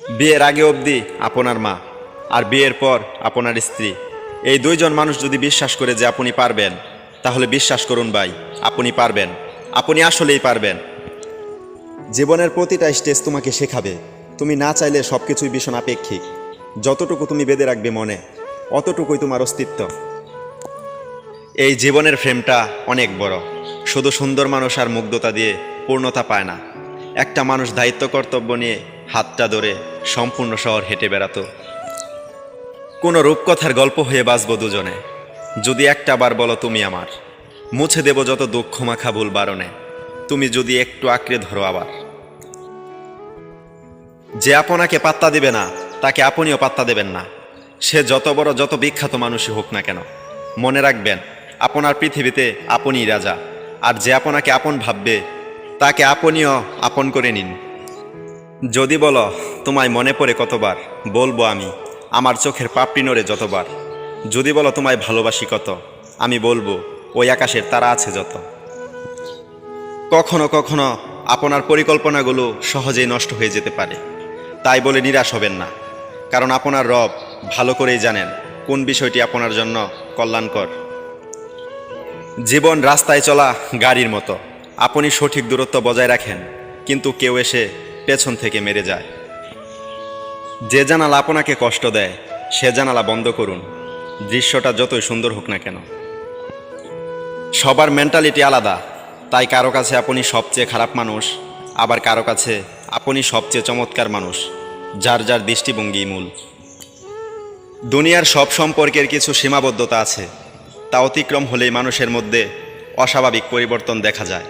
বিয়ের আগে অবধি আপনার মা, আর বিয়ের পর আপনার স্ত্রী, এই দুইজন মানুষ যদি বিশ্বাস করে যে আপনি পারবেন, তাহলে বিশ্বাস করুন ভাই, আপনি পারবেন। আপনি আসলেই পারবেন। জীবনের প্রতিটা স্টেজ তোমাকে শেখাবে তুমি না চাইলে সব কিছুই ভীষণ আপেক্ষিক। যতটুকু তুমি বেঁধে রাখবে মনে, অতটুকুই তোমার অস্তিত্ব। এই জীবনের ফ্রেমটা অনেক বড়, শুধু সুন্দর মানুষ আর মুগ্ধতা দিয়ে পূর্ণতা পায় না। একটা মানুষ দায়িত্ব কর্তব্য নিয়ে হাতটা ধরে সম্পূর্ণ শহর হেঁটে বেড়াতো। কোনো রূপকথার গল্প হয়ে বাঁচবো দুজনে, যদি একটা বার বলো তুমি আমার, মুছে দেব যত দুঃখ মাখা ভুল বারণে, তুমি যদি একটু আঁকড়ে ধরো আবার। যে আপনাকে পাত্তা দিবে না, তাকে আপনিও পাত্তা দেবেন না, সে যত বড় যত বিখ্যাত মানুষই হোক না কেন। মনে রাখবেন, আপনার পৃথিবীতে আপনিই রাজা, আর যে আপনাকে আপন ভাববে, তাকে আপনিও আপন করে নিন। যদি বলো তোমায় মনে পড়ে কতবার, বলবো আমি আমার চোখের পাপড়ি নড়ে যতবার। যদি বলো তোমায় ভালোবাসি কত, আমি বলবো ওই আকাশের তারা আছে যত। কখনো কখনো আপনার পরিকল্পনাগুলো সহজেই নষ্ট হয়ে যেতে পারে, তাই বলে নিরাশ হবেন না, কারণ আপনার রব ভালো করেই জানেন কোন বিষয়টি আপনার জন্য কল্যাণকর। জীবন রাস্তায় চলা গাড়ির মতো, আপনি সঠিক দূরত্ব বজায় রাখেন, কিন্তু কেউ এসে পেছন থেকে মেরে যায়। যে জানালা আপনাকে কষ্ট দেয়, সে জানালা বন্ধ করুন, দৃশ্যটা যতই সুন্দর হোক না কেন। সবার মেন্টালিটি আলাদা, তাই কারো কাছে আপনি সবচেয়ে খারাপ মানুষ, আবার কারো কাছে আপনি সবচেয়ে চমৎকার মানুষ, যার যার দৃষ্টিভঙ্গি মূল। দুনিয়ার সব সম্পর্কের কিছু সীমাবদ্ধতা আছে, তা অতিক্রম হলেই মানুষের মধ্যে অস্বাভাবিক পরিবর্তন দেখা যায়।